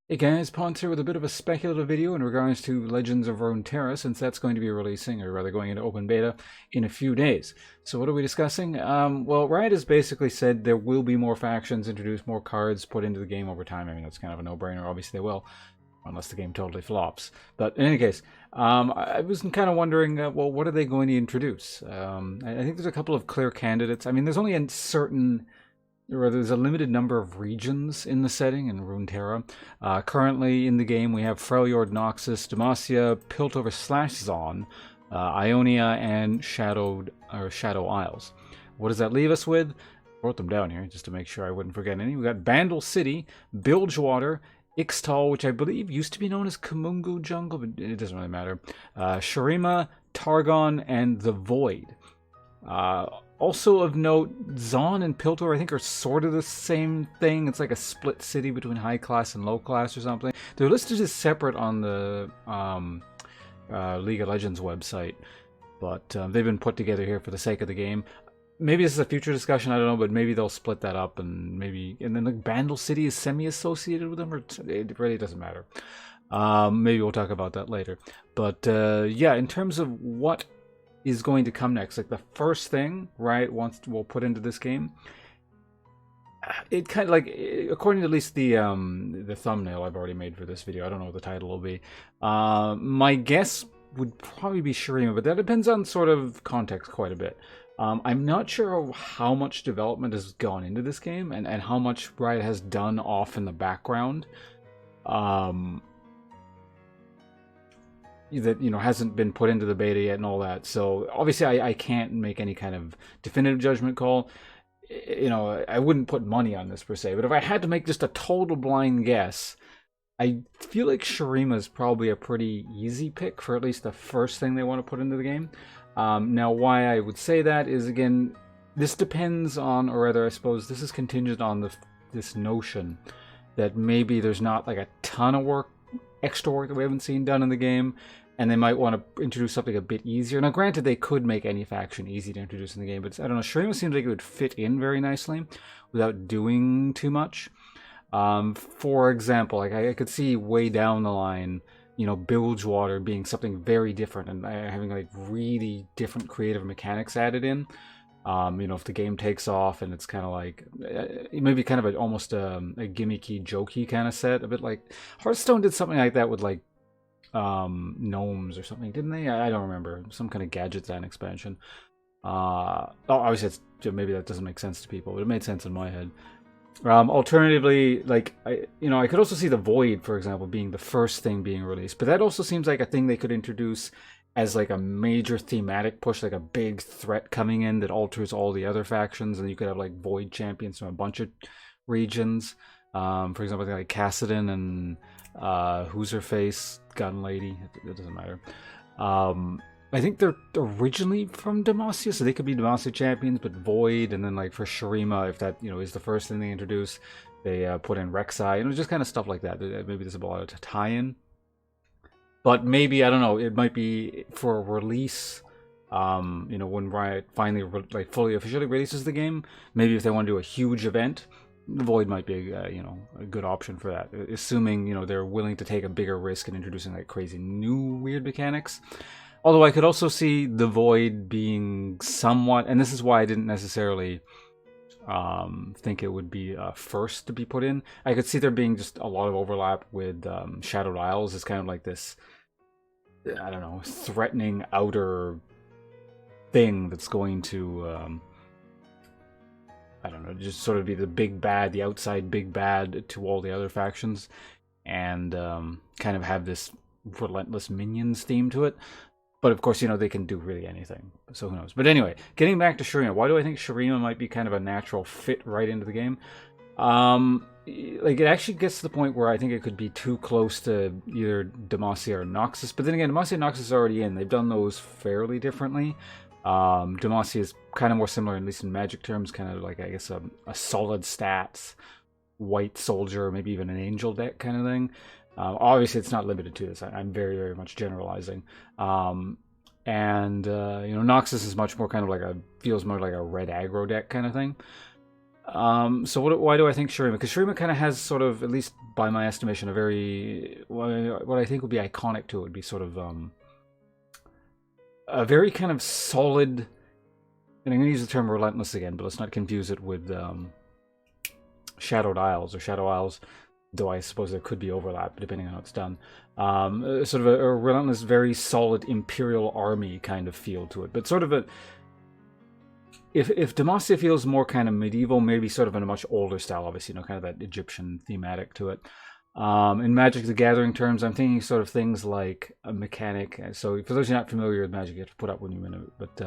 Hey guys, Ponce here with a bit of a speculative video in regards to Legends of Runeterra, since that's going to be releasing, or rather going into open beta, in a few days. So what are we discussing? Well, Riot has basically said there will be more factions introduced, more cards put into the game over time. I mean, that's kind of a no-brainer. Obviously they will, unless the game totally flops. But in any case, I was kind of wondering, well, what are they going to introduce? I think there's a couple of clear candidates. I mean, there's only a certain or there's a limited number of regions in the setting in Runeterra. Currently in the game, we have Freljord, Noxus, Demacia, Piltover / Zon, Ionia, and Shadow Isles. What does that leave us with? I wrote them down here just to make sure I wouldn't forget any. We got Bandle City, Bilgewater, Ixtal, which I believe used to be known as Kamungu Jungle, but it doesn't really matter. Shurima, Targon, and the Void. Also of note, Zon and Piltor, I think, are sort of the same thing. It's like a split city between high class and low class or something. They're listed as separate on the League of Legends website, but they've been put together here for the sake of the game. Maybe this is a future discussion, I don't know, but maybe they'll split that up, and then the Bandle City is semi-associated with them, or it really doesn't matter. Maybe we'll talk about that later. But yeah, in terms of what is going to come next, like the first thing Riot will put into this game, it kind of like, according to at least the thumbnail I've already made for this video, I don't know what the title will be, my guess would probably be Shurima, but that depends on sort of context quite a bit. I'm not sure how much development has gone into this game and how much Riot has done off in the background. That hasn't been put into the beta yet and all that. So obviously I can't make any kind of definitive judgment call. I wouldn't put money on this per se, but if I had to make just a total blind guess, I feel like Shurima is probably a pretty easy pick for at least the first thing they want to put into the game. Now, why I would say that is, again, this depends on, or rather I suppose this is contingent on this notion that maybe there's not like a ton of extra work that we haven't seen done in the game, and they might want to introduce something a bit easier. Now, granted, they could make any faction easy to introduce in the game, but I don't know, Shurima seems like it would fit in very nicely without doing too much. For example, like I could see way down the line, Bilgewater being something very different and having like really different creative mechanics added in. If the game takes off and it's kind of like, maybe kind of almost a gimmicky, jokey kind of set, a bit like Hearthstone did something like that with like gnomes or something, didn't they? I don't remember. Some kind of Gadget Zan expansion. Obviously, maybe that doesn't make sense to people, but it made sense in my head. Alternatively, like I could also see the Void, for example, being the first thing being released, but that also seems like a thing they could introduce as like a major thematic push, like a big threat coming in that alters all the other factions, and you could have like Void champions from a bunch of regions. For example, like Cassidon and who's her face, Gun Lady. It doesn't matter. I think they're originally from Demacia, so they could be Demacia champions, but Void, and then like for Shurima, if that is the first thing they introduce, they put in Rek'Sai, just kind of stuff like that. Maybe there's a lot of tie-in. But maybe, I don't know, it might be for a release, when Riot finally fully officially releases the game. Maybe if they want to do a huge event, the Void might be a good option for that, assuming they're willing to take a bigger risk in introducing like crazy new weird mechanics. Although I could also see the Void being somewhat, and this is why I didn't necessarily think it would be first to be put in. I could see there being just a lot of overlap with Shadow Isles. It's kind of like this, I don't know, threatening outer thing that's going to, I don't know, just sort of be the big bad, the outside big bad to all the other factions, and kind of have this relentless minions theme to it. But of course, they can do really anything, so who knows. But anyway, getting back to Shurima, why do I think Shurima might be kind of a natural fit right into the game? Like, it actually gets to the point where I think it could be too close to either Demacia or Noxus. But then again, Demacia and Noxus are already in. They've done those fairly differently. Demacia is kind of more similar, at least in Magic terms, kind of like, I guess, a solid stats, white soldier, maybe even an angel deck kind of thing. Obviously, it's not limited to this. I'm very, very much generalizing. Noxus is much more kind of like feels more like a red aggro deck kind of thing. So why do I think Shurima? Because Shurima kind of has sort of, at least by my estimation, a very, what I think would be iconic to it would be sort of a very kind of solid, and I'm going to use the term relentless again, but let's not confuse it with Shadowed Isles or Shadow Isles, though I suppose there could be overlap depending on how it's done. Sort of a relentless, very solid Imperial army kind of feel to it, but sort of a, if Demacia feels more kind of medieval, maybe sort of in a much older style, obviously, you know, kind of that Egyptian thematic to it. In Magic the Gathering terms, I'm thinking sort of things like a mechanic. So for those who are not familiar with Magic, you have to put up when you're in it. But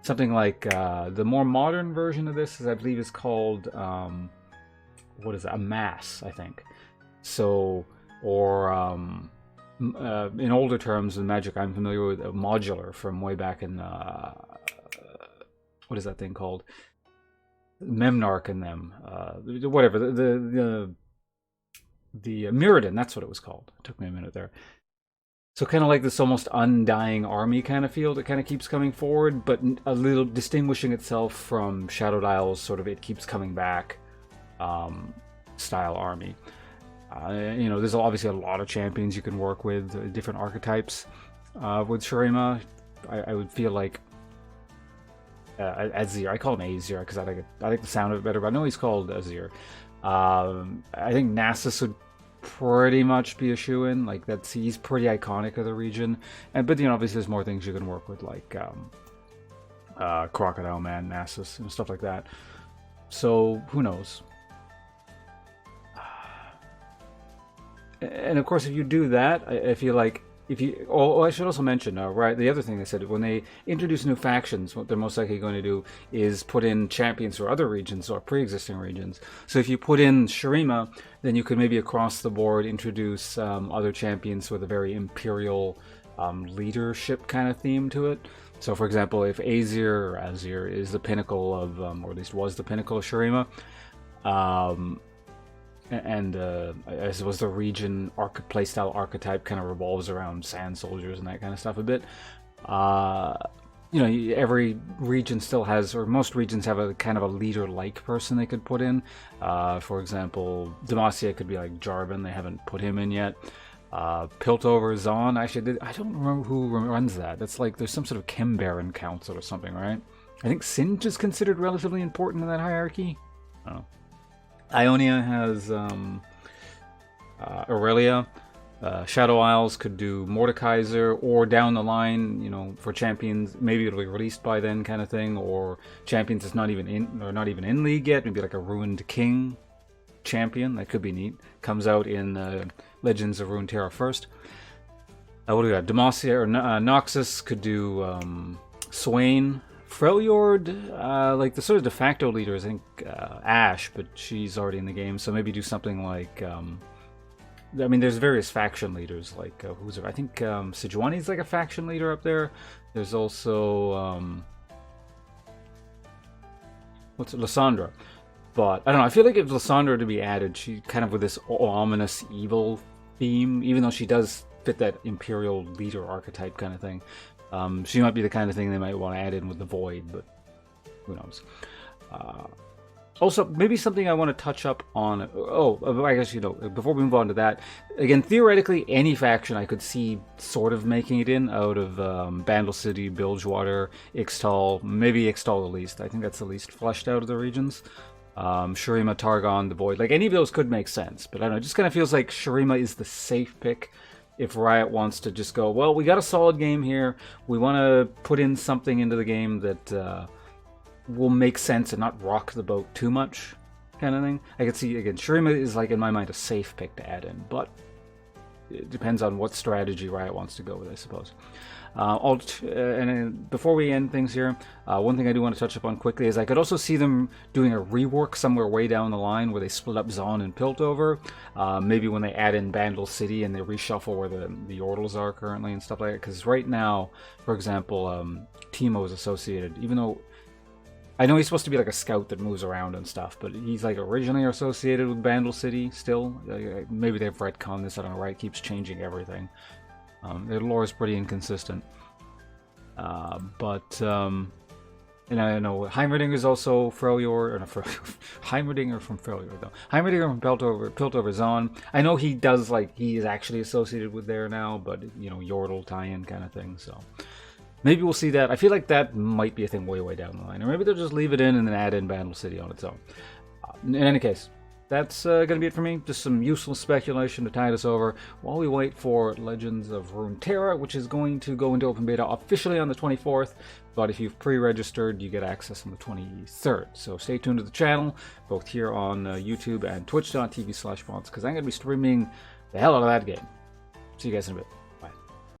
something like the more modern version of this, I believe, is called, what is that? A mass, I think. So, or in older terms in Magic, I'm familiar with a modular from way back in, what is that thing called? Memnarch and them. Whatever, the Mirrodin, that's what it was called. It took me a minute there. So kind of like this almost undying army kind of feel that kind of keeps coming forward, but a little distinguishing itself from Shadowed Isles, sort of it keeps coming back style army. You know, there's obviously a lot of champions you can work with, different archetypes. With Shurima, I would feel like Azir, I call him Azir because I like the sound of it better, but I know he's called Azir. I think Nasus would pretty much be a shoo-in. Like he's pretty iconic of the region, but you know, obviously there's more things you can work with, like Crocodile Man, Nasus, and stuff like that. So who knows? And of course, if you do that, I feel like if you, oh, I should also mention, right, the other thing they said, when they introduce new factions, what they're most likely going to do is put in champions for other regions or pre-existing regions. So if you put in Shurima, then you could maybe across the board introduce other champions with a very imperial leadership kind of theme to it. So for example, if Azir is the pinnacle of, or at least was the pinnacle of Shurima, and I suppose the region playstyle archetype kind of revolves around sand soldiers and that kind of stuff a bit. You know, every region still has, or most regions have a kind of a leader-like person they could put in. For example, Demacia could be like Jarvan. They haven't put him in yet. Piltover, Zon. Actually, I don't remember who runs that. That's like, there's some sort of Chem Baron council or something, right? I think Singe is considered relatively important in that hierarchy. Oh. Ionia has Aurelia. Shadow Isles could do Mordekaiser, or down the line, you know, for champions, maybe it'll be released by then, kind of thing, or champions that's not even in league yet, maybe like a Ruined King champion. That could be neat. Comes out in Legends of Runeterra first. What do we got? Demacia or Noxus could do Swain. Freljord, like the sort of de facto leader is, I think, Ashe, but she's already in the game, so maybe do something like, I mean, there's various faction leaders, like, who's there? I think Sejuani's like a faction leader up there. There's also, what's it, Lysandra. But, I don't know, I feel like if Lysandra were to be added, she kind of with this ominous evil theme, even though she does fit that Imperial leader archetype kind of thing. She might be the kind of thing they might want to add in with the Void, but who knows. Also, maybe something I want to touch up on. Oh, I guess, you know, before we move on to that, again, theoretically, any faction I could see sort of making it in out of Bandle City, Bilgewater, Ixtal, maybe Ixtal the least. I think that's the least fleshed out of the regions. Shurima, Targon, the Void. Like, any of those could make sense, but I don't know, it just kind of feels like Shurima is the safe pick. If Riot wants to just go, well, we got a solid game here, we want to put in something into the game that will make sense and not rock the boat too much, kind of thing. I could see, again, Shurima is, like, in my mind, a safe pick to add in, but it depends on what strategy Riot wants to go with, I suppose. And before we end things here, one thing I do want to touch upon quickly is I could also see them doing a rework somewhere way down the line where they split up Zon and Piltover. Maybe when they add in Bandle City and they reshuffle where the Yordles are currently and stuff like that. Because right now, for example, Teemo is associated, even though I know he's supposed to be like a scout that moves around and stuff, but he's like originally associated with Bandle City still. Maybe they've retconned this, I don't know, right? It keeps changing everything. Their lore is pretty inconsistent. But And I know Heimerdinger is also Freljord, or not Heimerdinger from Freljord though. Heimerdinger from Piltover Zahn. I know he does, like, he is actually associated with there now, but you know, Yordle tie-in kind of thing. So maybe we'll see that. I feel like that might be a thing way down the line, or maybe they'll just leave it in and then add in Battle City on its own. In any case, that's going to be it for me. Just some useless speculation to tide us over while we wait for Legends of Runeterra, which is going to go into open beta officially on the 24th. But if you've pre-registered, you get access on the 23rd. So stay tuned to the channel, both here on YouTube and twitch.tv/mods, because I'm going to be streaming the hell out of that game. See you guys in a bit.